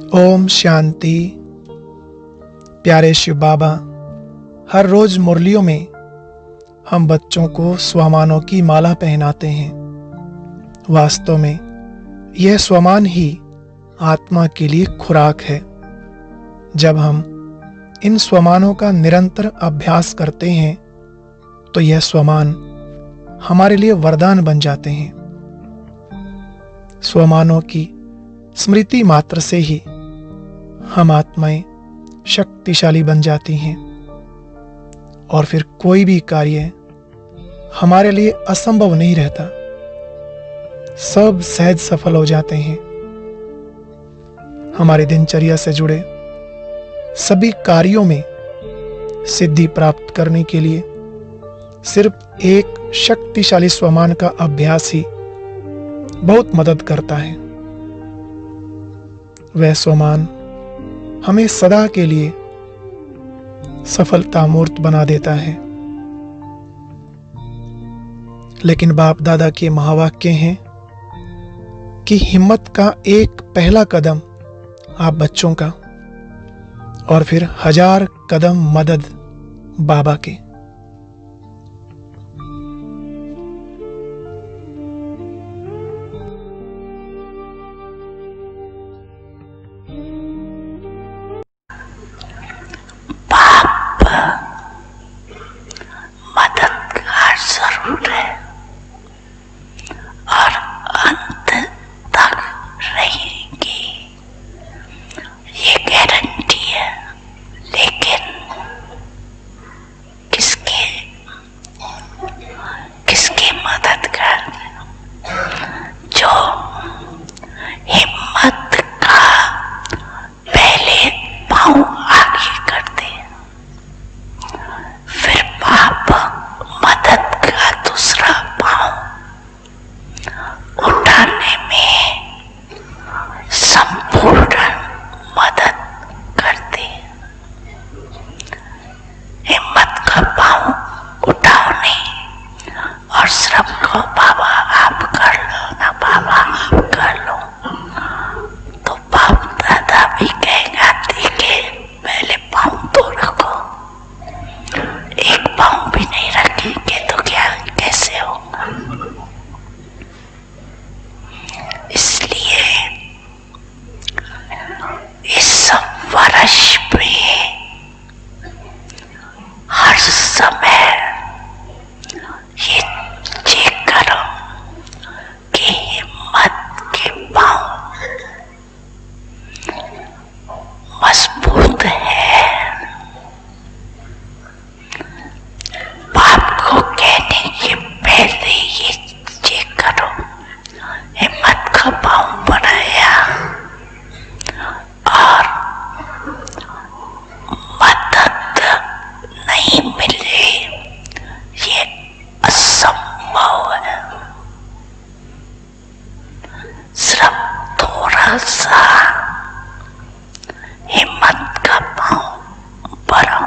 ओम शांति। प्यारे शिव बाबा, हर रोज मुरलियों में हम बच्चों को स्वमानों की माला पहनाते हैं। वास्तव में यह स्वमान ही आत्मा के लिए खुराक है। जब हम इन स्वमानों का निरंतर अभ्यास करते हैं तो यह स्वमान हमारे लिए वरदान बन जाते हैं। स्वमानों की स्मृति मात्र से ही हम आत्माएं शक्तिशाली बन जाती हैं और फिर कोई भी कार्य हमारे लिए असंभव नहीं रहता। सब सहज सफल हो जाते हैं। हमारी दिनचर्या से जुड़े सभी कार्यों में सिद्धि प्राप्त करने के लिए सिर्फ एक शक्तिशाली स्वमान का अभ्यास ही बहुत मदद करता है। वह स्वमान हमें सदा के लिए सफलता मूर्त बना देता है। लेकिन बाप दादा के महावाक्य हैं कि हिम्मत का एक पहला कदम आप बच्चों का और फिर 1000 कदम मदद बाबा के। मददगार जरूर है और अंत तक रहेंगे, ये गारंटी है। लेकिन किसकी मददगार? जो हिम्मत का पहले पांव आगे करते हैं, फिर बाप मदद का दूसरा पांव उठाने में संपूर्ण मदद करते हैं। हिम्मत का पांव उठाओ नहीं और सबको बाबा आप कर लो ना, बाबा आप कर लो, तो बाप दादा भी कहेगा ठीक है, पहले पांव तो रखो। एक पांव भी नहीं रखेंगे तो क्या कैसे होगा? इसलिए इस वर्ष में हर समय ये चेक करो कि हिम्मत के पांव मजबूत है। बाप को कहने के पहले ये चेक करो, हिम्मत का पांव बढ़ाया और मदद नहीं मिले, ये असंभव है। सिर्फ थोड़ा सा हिम्मत का पांव बढ़ाओ।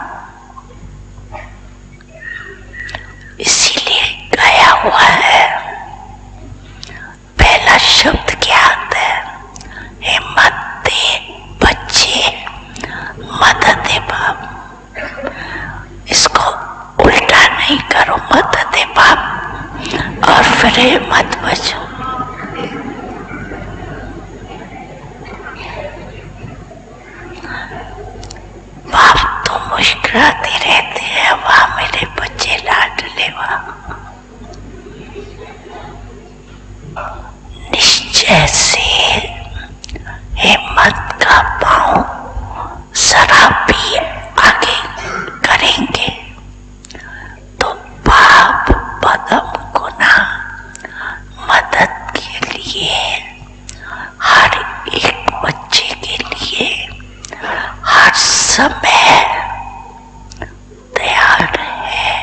इसीलिए गया हुआ है, पहला शब्द क्या आता है? हिम्मत दे बच्चे, मदद दे बाप। इसको उल्टा नहीं करो, मदद दे बाप और फिर हिम्मत बचो। बाप तो मुस्कुराते रहते हैं, वाह मेरे बच्चे लाडले, वाह। निश्चय से हिम्मत का पांव जरा भी आगे करेंगे तो बाप पदम गुना मदद के लिए, हर एक बच्चे के लिए हर समय तैयार है।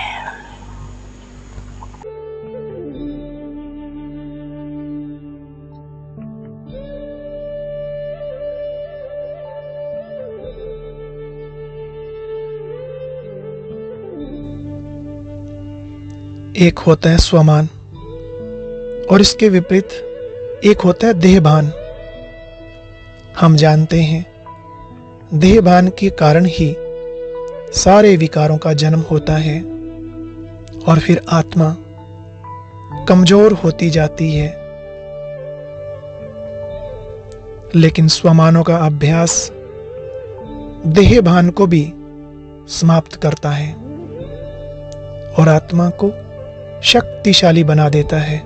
एक होता है स्वमान और इसके विपरीत एक होता है देहभान। हम जानते हैं देहभान के कारण ही सारे विकारों का जन्म होता है और फिर आत्मा कमजोर होती जाती है। लेकिन स्वमानों का अभ्यास देहभान को भी समाप्त करता है और आत्मा को शक्तिशाली बना देता है।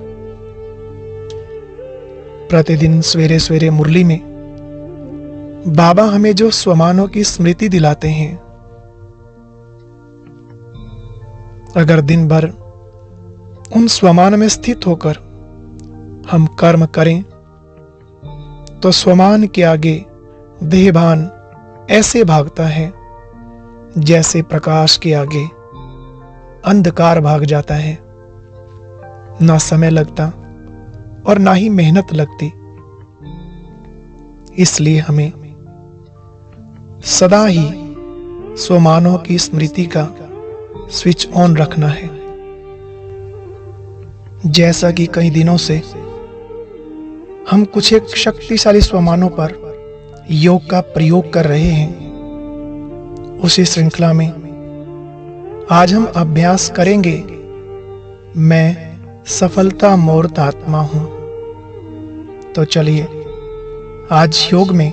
प्रतिदिन सवेरे सवेरे मुरली में बाबा हमें जो स्वमानों की स्मृति दिलाते हैं, अगर दिन भर उन स्वमान में स्थित होकर हम कर्म करें तो स्वमान के आगे देहभान ऐसे भागता है जैसे प्रकाश के आगे अंधकार भाग जाता है। ना समय लगता और ना ही मेहनत लगती। इसलिए हमें सदा ही स्वमानों की स्मृति का स्विच ऑन रखना है। जैसा कि कई दिनों से हम कुछ एक शक्तिशाली स्वमानों पर योग का प्रयोग कर रहे हैं, उसी श्रृंखला में आज हम अभ्यास करेंगे मैं सफलता मूर्त आत्मा हूं। तो चलिए आज योग में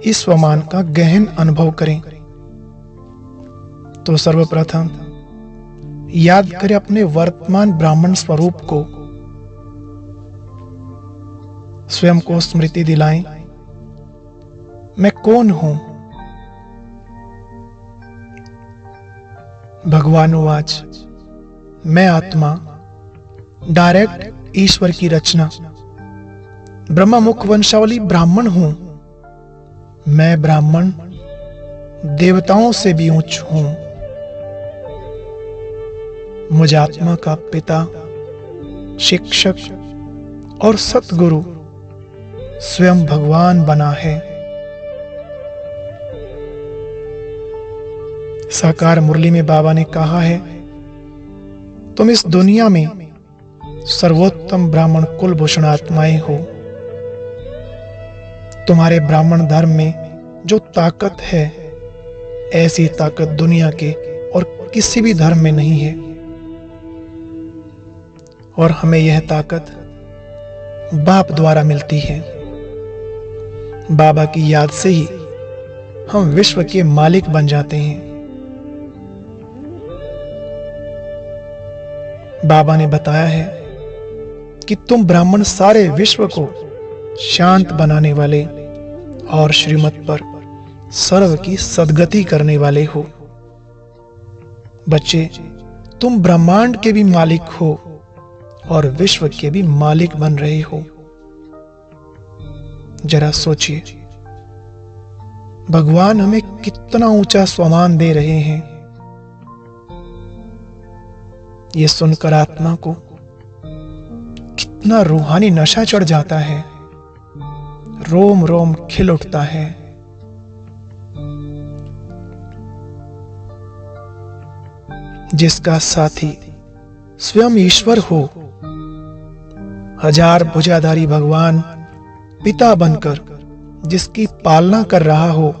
इस स्वमान का गहन अनुभव करें। तो सर्वप्रथम याद करें अपने वर्तमान ब्राह्मण स्वरूप को, स्वयं को स्मृति दिलाएं, मैं कौन हूं। भगवान उवाच, मैं आत्मा डायरेक्ट ईश्वर की रचना ब्रह्मा मुख वंशावली ब्राह्मण हूं। मैं ब्राह्मण देवताओं से भी उच्च हूं। मुझ आत्मा का पिता, शिक्षक और सतगुरु स्वयं भगवान बना है। साकार मुरली में बाबा ने कहा है, तुम इस दुनिया में सर्वोत्तम ब्राह्मण कुलभूषण आत्माएं हो। तुम्हारे ब्राह्मण धर्म में जो ताकत है, ऐसी ताकत दुनिया के और किसी भी धर्म में नहीं है। और हमें यह ताकत बाप द्वारा मिलती है। बाबा की याद से ही हम विश्व के मालिक बन जाते हैं। बाबा ने बताया है कि तुम ब्राह्मण सारे विश्व को शांत बनाने वाले और श्रीमत पर सर्व की सद्गति करने वाले हो। बच्चे, तुम ब्रह्मांड के भी मालिक हो और विश्व के भी मालिक बन रहे हो। जरा सोचिए, भगवान हमें कितना ऊंचा स्वमान दे रहे हैं। ये सुनकर आत्मा को कितना रूहानी नशा चढ़ जाता है, रोम रोम खिल उठता है। जिसका साथी स्वयं ईश्वर हो, हजार भुजाधारी भगवान पिता बनकर जिसकी पालना कर रहा हो,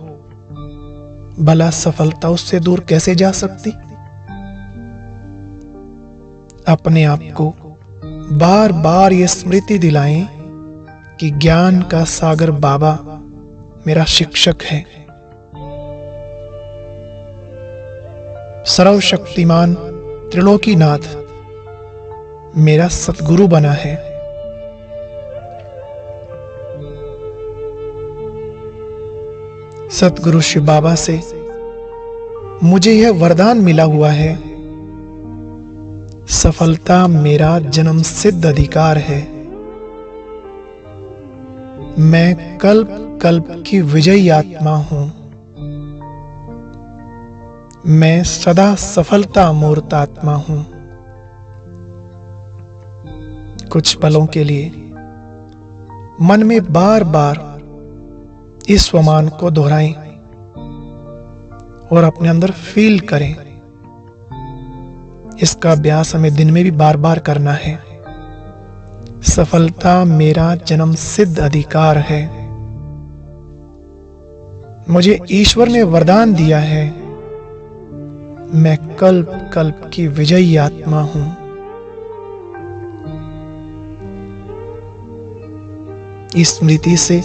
भला सफलता उससे दूर कैसे जा सकती। अपने आप को बार बार ये स्मृति दिलाएं कि ज्ञान का सागर बाबा मेरा शिक्षक है। सर्वशक्तिमान त्रिलोकीनाथ मेरा सतगुरु बना है। सतगुरु शिव बाबा से मुझे यह वरदान मिला हुआ है, सफलता मेरा जन्म सिद्ध अधिकार है। मैं कल्प कल्प की विजयी आत्मा हूं। मैं सदा सफलता मूर्त आत्मा हूं। कुछ पलों के लिए मन में बार बार इस स्वमान को दोहराएं और अपने अंदर फील करें। इसका अभ्यास हमें दिन में भी बार बार करना है। सफलता मेरा जन्म सिद्ध अधिकार है। मुझे ईश्वर ने वरदान दिया है, मैं कल्प कल्प की विजयी आत्मा हूं। इस स्मृति से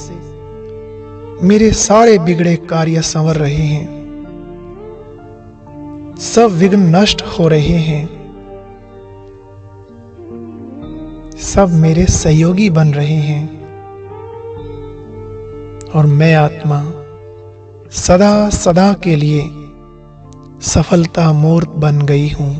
मेरे सारे बिगड़े कार्य संवर रहे हैं, सब विघ्न नष्ट हो रहे हैं, सब मेरे सहयोगी बन रहे हैं और मैं आत्मा सदा सदा के लिए सफलता मूर्त बन गई हूं।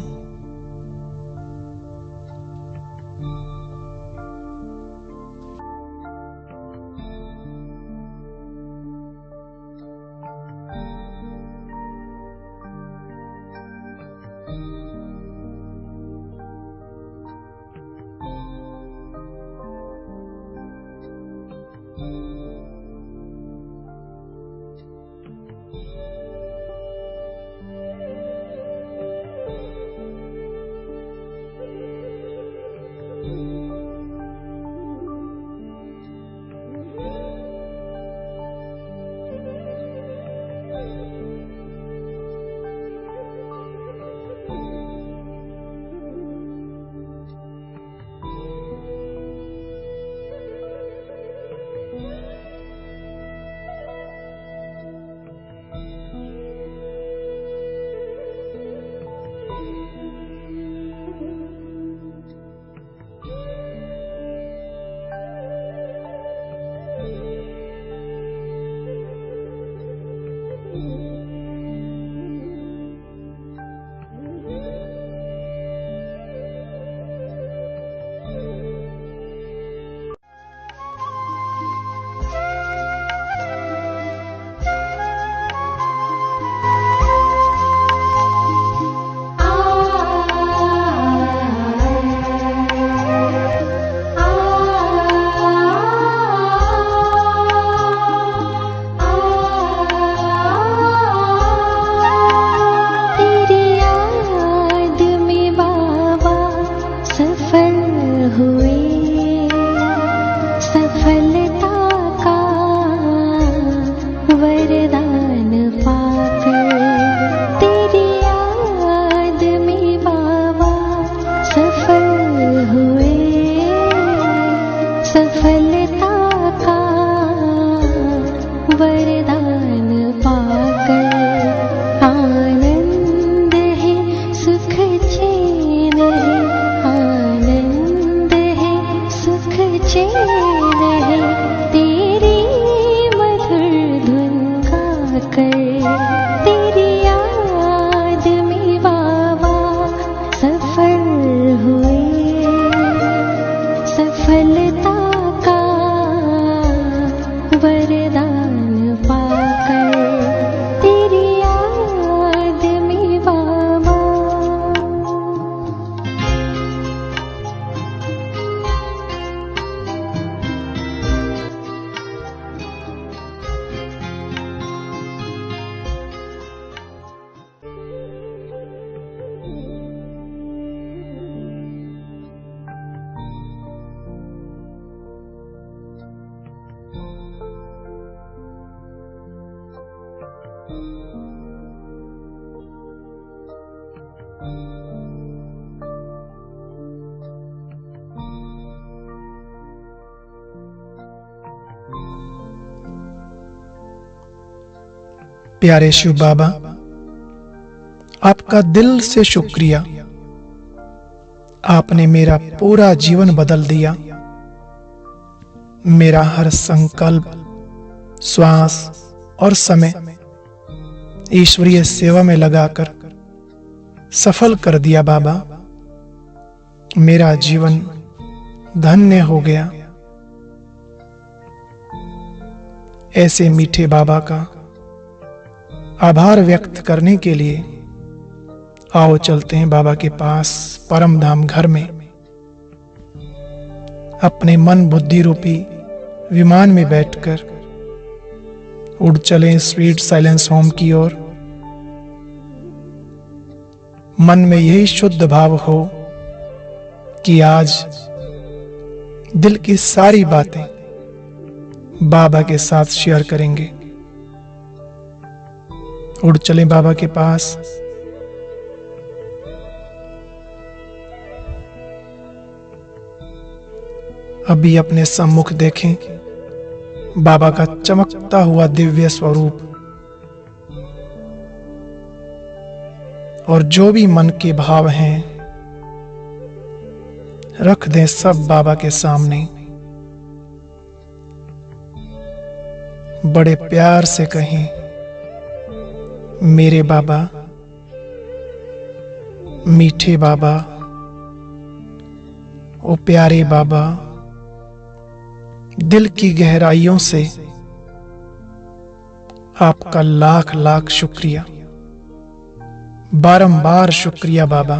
प्यारे शिव बाबा, आपका दिल से शुक्रिया। आपने मेरा पूरा जीवन बदल दिया। मेरा हर संकल्प, श्वास और समय ईश्वरीय सेवा में लगाकर सफल कर दिया बाबा। मेरा जीवन धन्य हो गया। ऐसे मीठे बाबा का आभार व्यक्त करने के लिए आओ चलते हैं बाबा के पास परम धाम घर में। अपने मन बुद्धि रूपी विमान में बैठकर उड़ चलें स्वीट साइलेंस होम की ओर। मन में यही शुद्ध भाव हो कि आज दिल की सारी बातें बाबा के साथ शेयर करेंगे। उड़ चले बाबा के पास। अभी अपने सम्मुख देखें बाबा का चमकता हुआ दिव्य स्वरूप, और जो भी मन के भाव हैं रख दें सब बाबा के सामने। बड़े प्यार से कहें, मेरे बाबा, मीठे बाबा, ओ प्यारे बाबा, दिल की गहराइयों से आपका लाख लाख शुक्रिया, बारंबार शुक्रिया बाबा।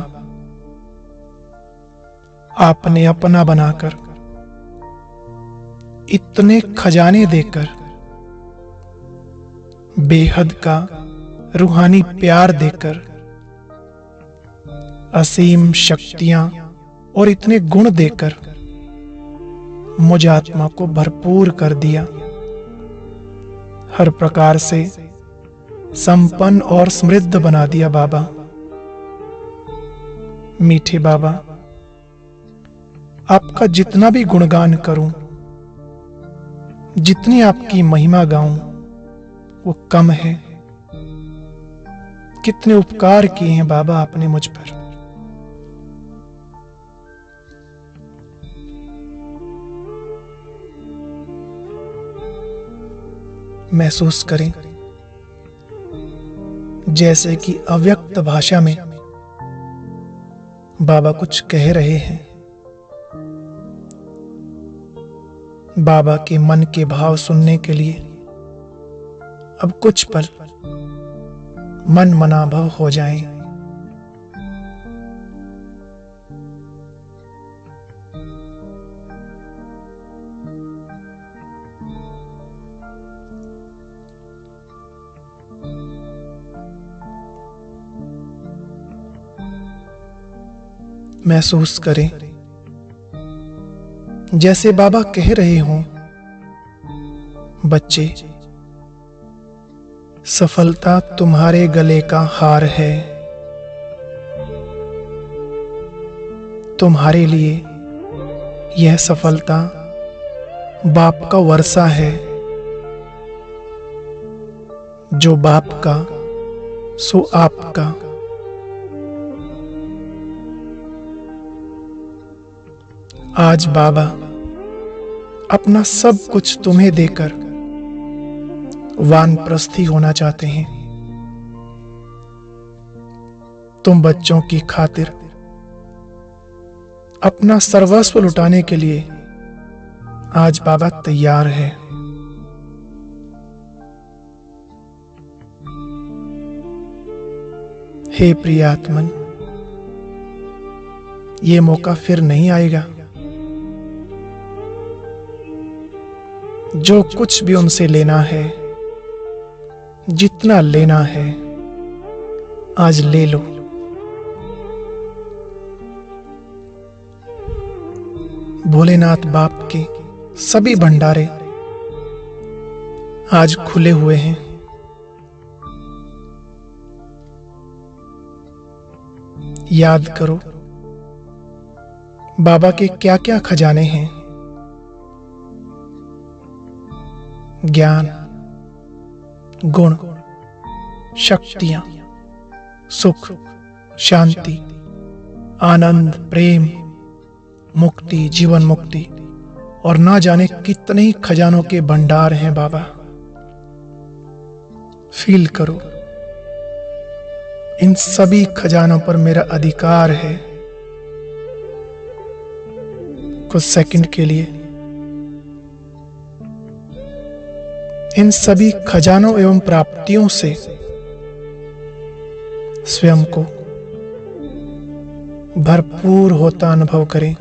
आपने अपना बनाकर, इतने खजाने देकर, बेहद का रूहानी प्यार देकर, असीम शक्तियां और इतने गुण देकर मुझ आत्मा को भरपूर कर दिया, हर प्रकार से संपन्न और समृद्ध बना दिया बाबा। मीठे बाबा, आपका जितना भी गुणगान करूं, जितनी आपकी महिमा गाऊं, वो कम है। कितने उपकार किए हैं बाबा आपने मुझ पर। महसूस करें जैसे कि अव्यक्त भाषा में बाबा कुछ कह रहे हैं। बाबा के मन के भाव सुनने के लिए अब कुछ पल मन मनाभव हो जाएं। महसूस करें जैसे बाबा कह रहे हों, बच्चे, सफलता तुम्हारे गले का हार है। तुम्हारे लिए यह सफलता बाप का वर्षा है। जो बाप का सो आपका। आज बाबा अपना सब कुछ तुम्हें देकर वानप्रस्थी होना चाहते हैं। तुम बच्चों की खातिर अपना सर्वस्व लुटाने के लिए आज बाबा तैयार है। हे प्रियात्मन, ये मौका फिर नहीं आएगा। जो कुछ भी उनसे लेना है, जितना लेना है, आज ले लो। भोलेनाथ बाप के सभी भंडारे आज खुले हुए हैं। याद करो बाबा के क्या क्या खजाने हैं। ज्ञान, गुण, शक्तियां, सुख, शांति, आनंद, प्रेम, मुक्ति, जीवन मुक्ति और ना जाने कितने ही खजानों के भंडार हैं बाबा। फील करो, इन सभी खजानों पर मेरा अधिकार है। कुछ सेकंड के लिए इन सभी खजानों एवं प्राप्तियों से स्वयं को भरपूर होता अनुभव करें।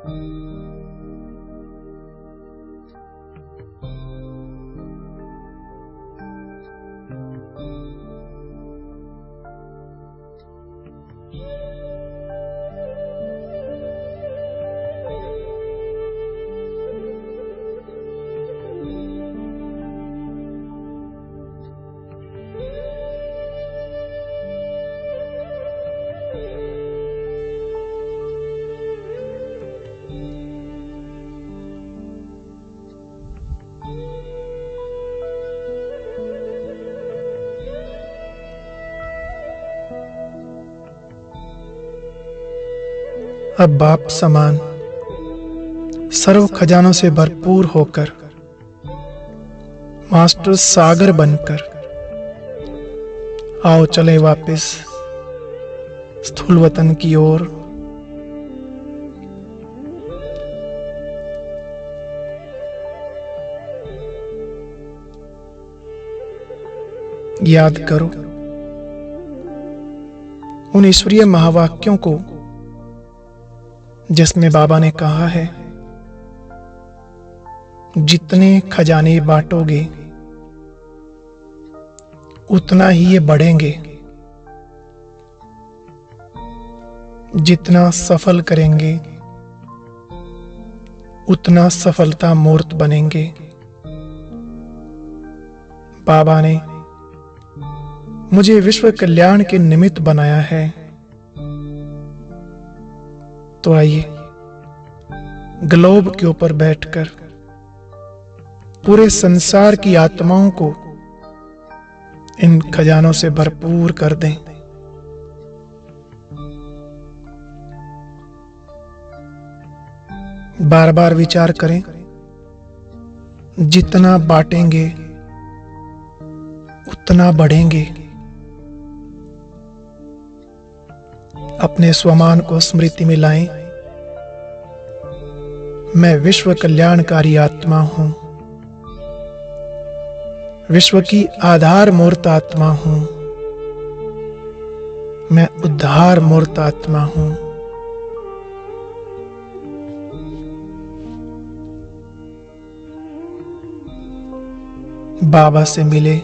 अब बाप समान सर्व खजानों से भरपूर होकर, मास्टर सागर बनकर आओ चले वापस स्थूल वतन की ओर। याद करो उन ईश्वरीय महावाक्यों को जिसमें बाबा ने कहा है, जितने खजाने बांटोगे उतना ही ये बढ़ेंगे, जितना सफल करेंगे उतना सफलता मूर्त बनेंगे। बाबा ने मुझे विश्व कल्याण के निमित्त बनाया है, तो आइए ग्लोब के ऊपर बैठकर पूरे संसार की आत्माओं को इन खजानों से भरपूर कर दें। बार बार विचार करें, जितना बांटेंगे उतना बढ़ेंगे। अपने स्वमान को स्मृति में लाएं, मैं विश्व कल्याणकारी आत्मा हूं, विश्व की आधार मूर्त आत्मा हूं, मैं उद्धार मूर्त आत्मा हूं। बाबा से मिले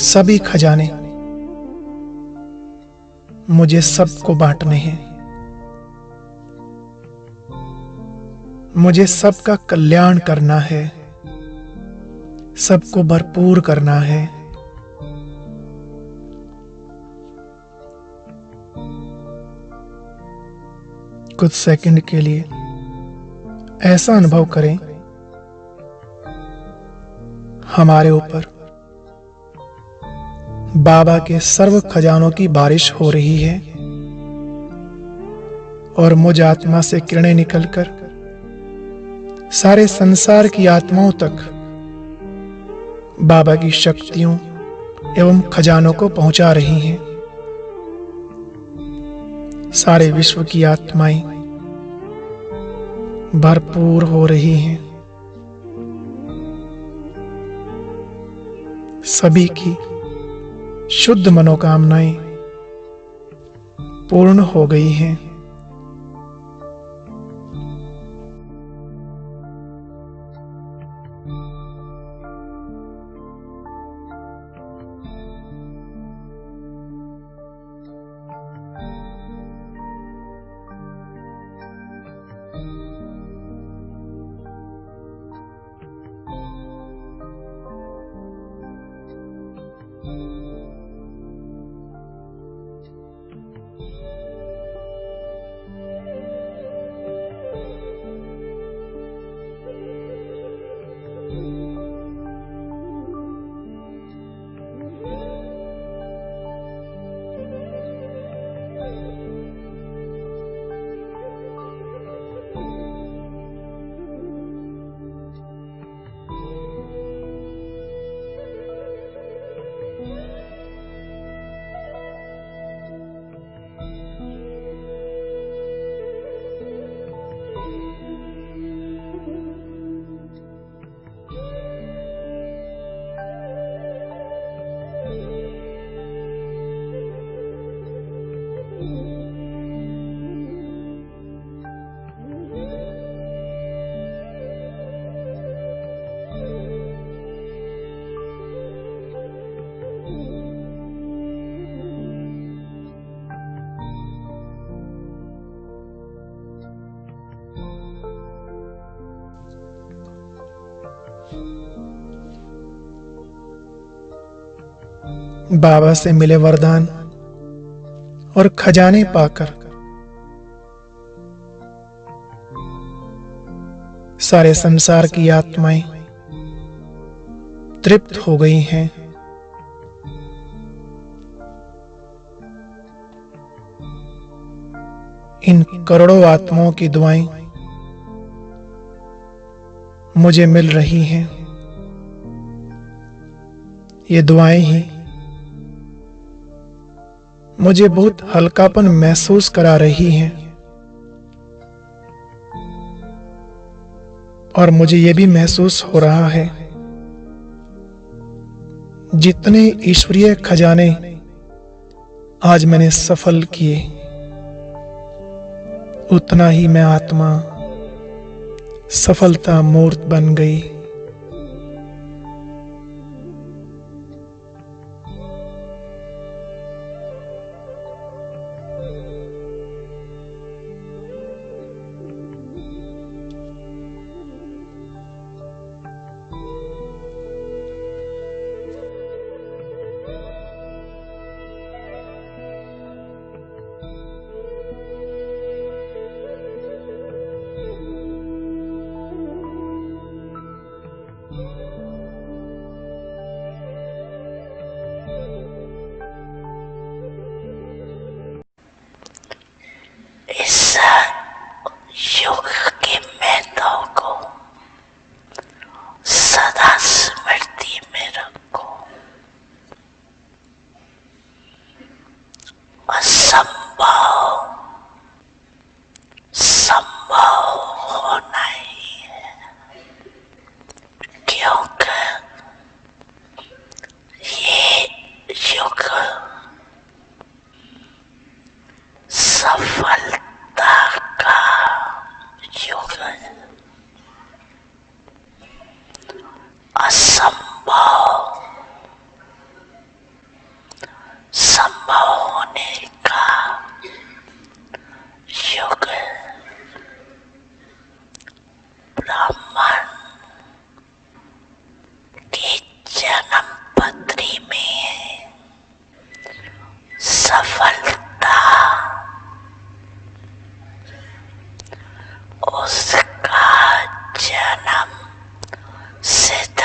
सभी खजाने मुझे सबको बांटने हैं, मुझे सबका कल्याण करना है, सबको भरपूर करना है। कुछ सेकंड के लिए ऐसा अनुभव करें, हमारे ऊपर बाबा के सर्व खजानों की बारिश हो रही है और मुझ आत्मा से किरणें निकलकर सारे संसार की आत्माओं तक बाबा की शक्तियों एवं खजानों को पहुंचा रही हैं। सारे विश्व की आत्माएं भरपूर हो रही हैं। सभी की शुद्ध मनोकामनाएं पूर्ण हो गई हैं। बाबा से मिले वरदान और खजाने पाकर सारे संसार की आत्माएं तृप्त हो गई हैं। इन करोड़ों आत्माओं की दुआएं मुझे मिल रही हैं। ये दुआएं ही मुझे बहुत हल्कापन महसूस करा रही हैं और मुझे ये भी महसूस हो रहा है जितने ईश्वरीय खजाने आज मैंने सफल किए, उतना ही मैं आत्मा सफलता मूर्त बन गई। इस युग के मेहताओं को सदा स्मृति में रखो। असंभव संभव होना ही है, क्योंकि ये युग सफलता का युग है। असंभव संभव होने का युग है। ब्राह्मण की जन्म पत्री में सफलता उसका जन्म सिद्ध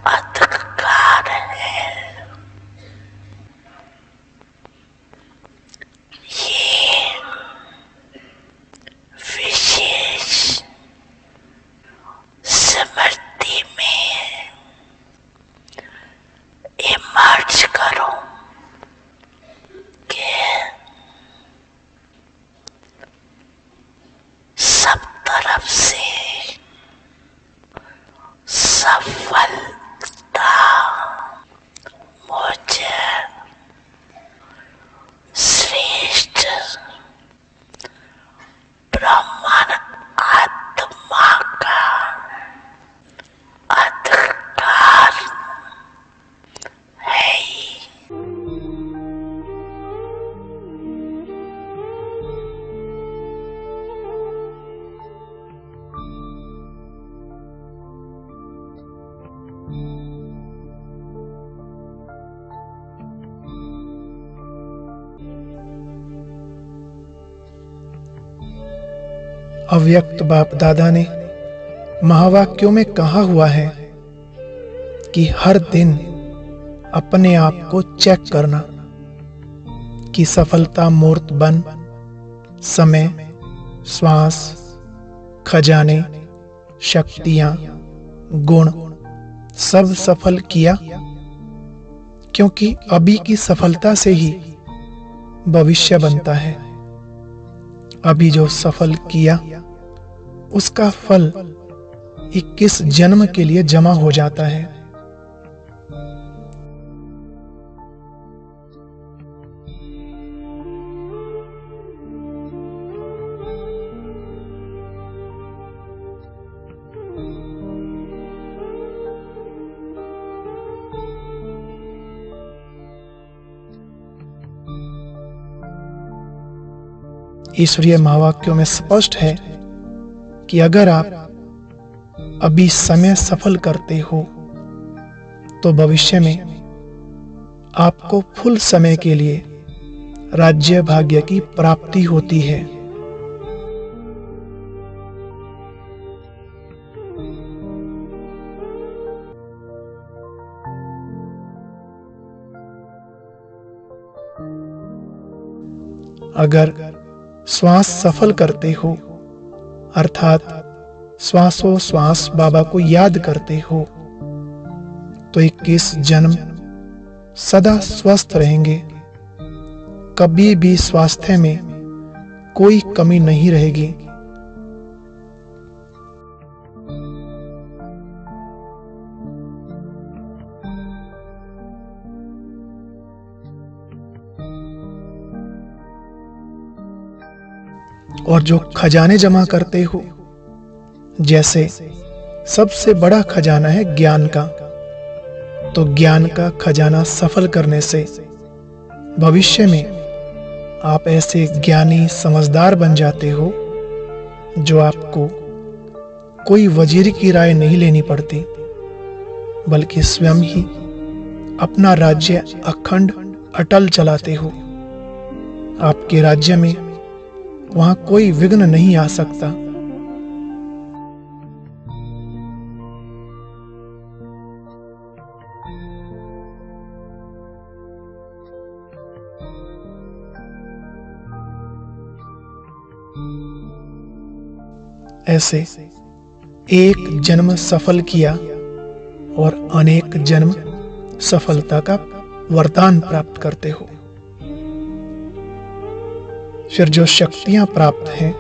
अधिकार है। ये विशेष स्मृति में इमर्ज करो कि सब तरफ से सफलता मुझे श्रेष्ठ ब्राह्मण आत्मा का अधिकार है ही। अव्यक्त बाप दादा ने महावाक्यों में कहा हुआ है कि हर दिन अपने आप को चेक करना कि सफलता मूर्त बन समय, श्वास, खजाने, शक्तियां, गुण सब सफल किया, क्योंकि अभी की सफलता से ही भविष्य बनता है। अभी जो सफल किया उसका फल 21 जन्म के लिए जमा हो जाता है। ईश्वरीय महावाक्यों में स्पष्ट है कि अगर आप अभी समय सफल करते हो तो भविष्य में आपको फुल समय के लिए राज्य भाग्य की प्राप्ति होती है। अगर श्वास सफल करते हो, अर्थात श्वासोश्वास बाबा को याद करते हो, तो 21 जन्म सदा स्वस्थ रहेंगे। कभी भी स्वास्थ्य में कोई कमी नहीं रहेगी। और जो खजाने जमा करते हो, जैसे सबसे बड़ा खजाना है ज्ञान का, तो ज्ञान का खजाना सफल करने से भविष्य में आप ऐसे ज्ञानी समझदार बन जाते हो जो आपको कोई वजीर की राय नहीं लेनी पड़ती, बल्कि स्वयं ही अपना राज्य अखंड अटल चलाते हो। आपके राज्य में वहां कोई विघ्न नहीं आ सकता। ऐसे एक जन्म सफल किया और अनेक जन्म सफलता का वरदान प्राप्त करते हो। फिर जो शक्तियां प्राप्त हैं,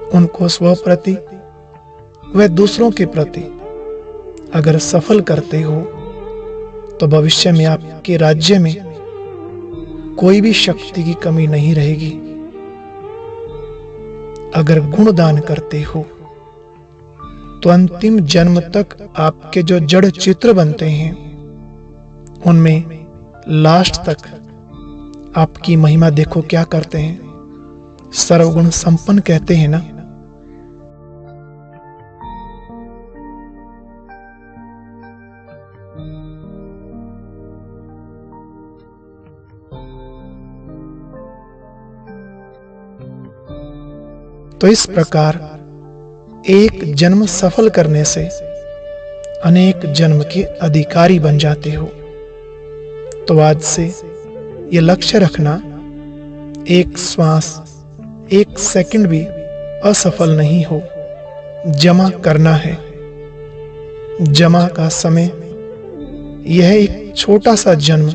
उनको स्व प्रति व दूसरों के प्रति अगर सफल करते हो, तो भविष्य में आपके राज्य में कोई भी शक्ति की कमी नहीं रहेगी। अगर गुणदान करते हो, तो अंतिम जन्म तक आपके जो जड़ चित्र बनते हैं, उनमें लास्ट तक आपकी महिमा देखो क्या करते हैं। सर्वगुण संपन्न कहते हैं ना। तो इस प्रकार एक जन्म सफल करने से अनेक जन्म के अधिकारी बन जाते हो। तो आज से ये लक्ष्य रखना, एक श्वास, एक सेकंड भी असफल नहीं हो। जमा करना है। जमा का समय यह एक छोटा सा जन्म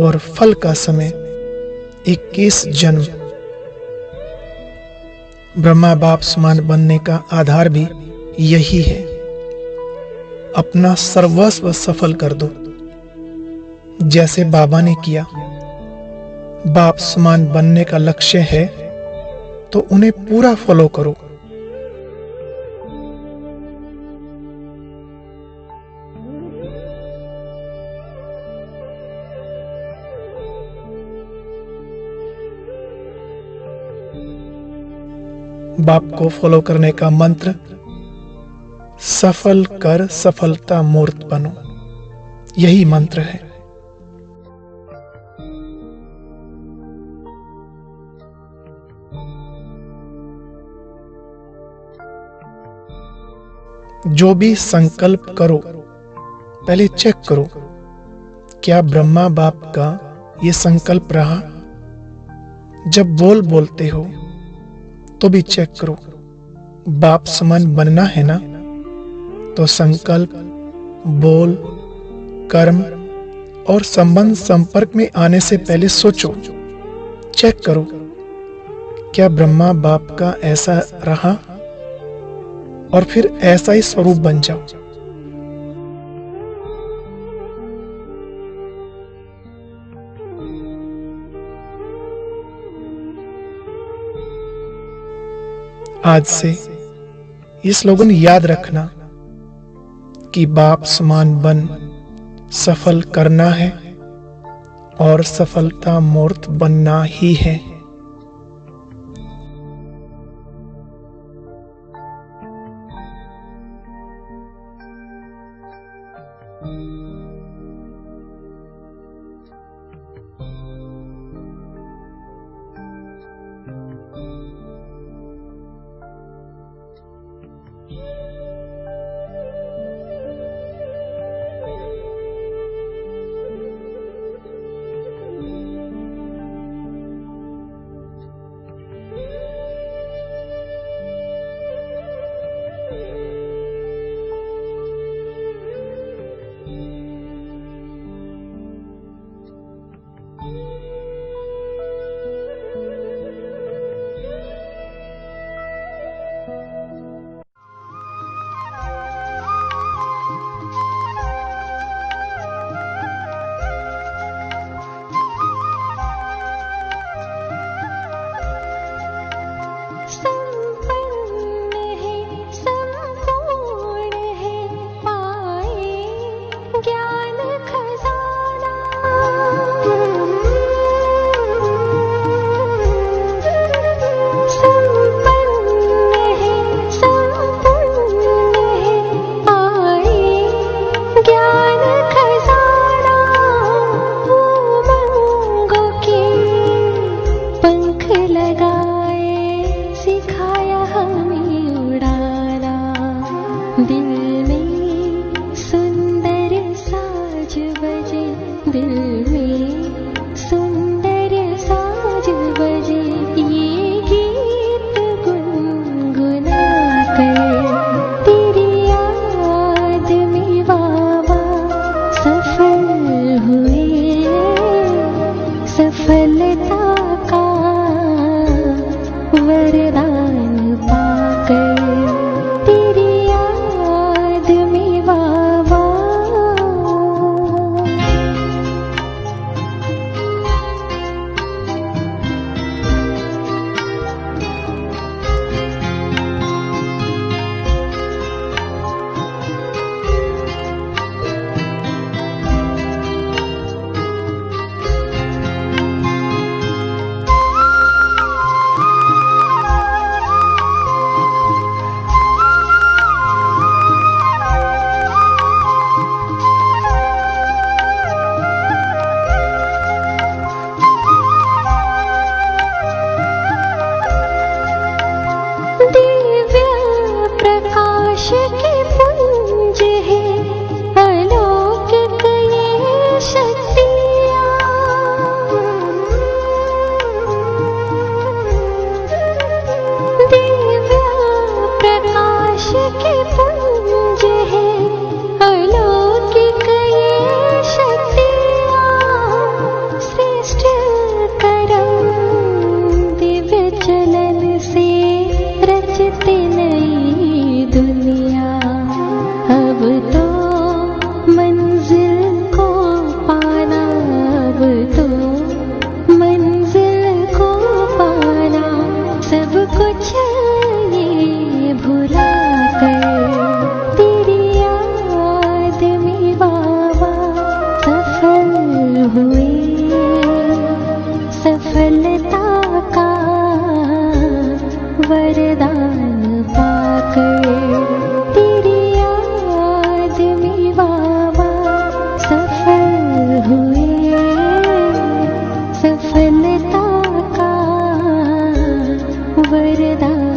और फल का समय 21 जन्म। ब्रह्मा बाप समान बनने का आधार भी यही है। अपना सर्वस्व सफल कर दो, जैसे बाबा ने किया। बाप समान बनने का लक्ष्य है, तो उन्हें पूरा फॉलो करो। बाप को फॉलो करने का मंत्र, सफल कर सफलता मूर्त बनो, यही मंत्र है। जो भी संकल्प करो, पहले चेक करो, क्या ब्रह्मा बाप का ये संकल्प रहा। जब बोलते हो तो भी चेक करो, बाप समान बनना है ना। तो संकल्प, बोल, कर्म और संबंध संपर्क में आने से पहले सोचो, चेक करो, क्या ब्रह्मा बाप का ऐसा रहा, और फिर ऐसा ही स्वरूप बन जाओ। आज से ये स्लोगन याद रखना कि बाप समान बन सफल करना है और सफलता मूर्त बनना ही है। के पुंज है अलौकिक ये शक्तियाँ श्रेष्ठ करम दिव्य चलन से रचते नई दुनिया। अब तो मंजिल को पाना, अब तो मंजिल को पाना, सब कुछ ये भुला कर तेरी याद में बाबा सफल हुए। सफलता का वरदान पाकर तेरी याद में बाबा सफल हुए। सफलता का वरदान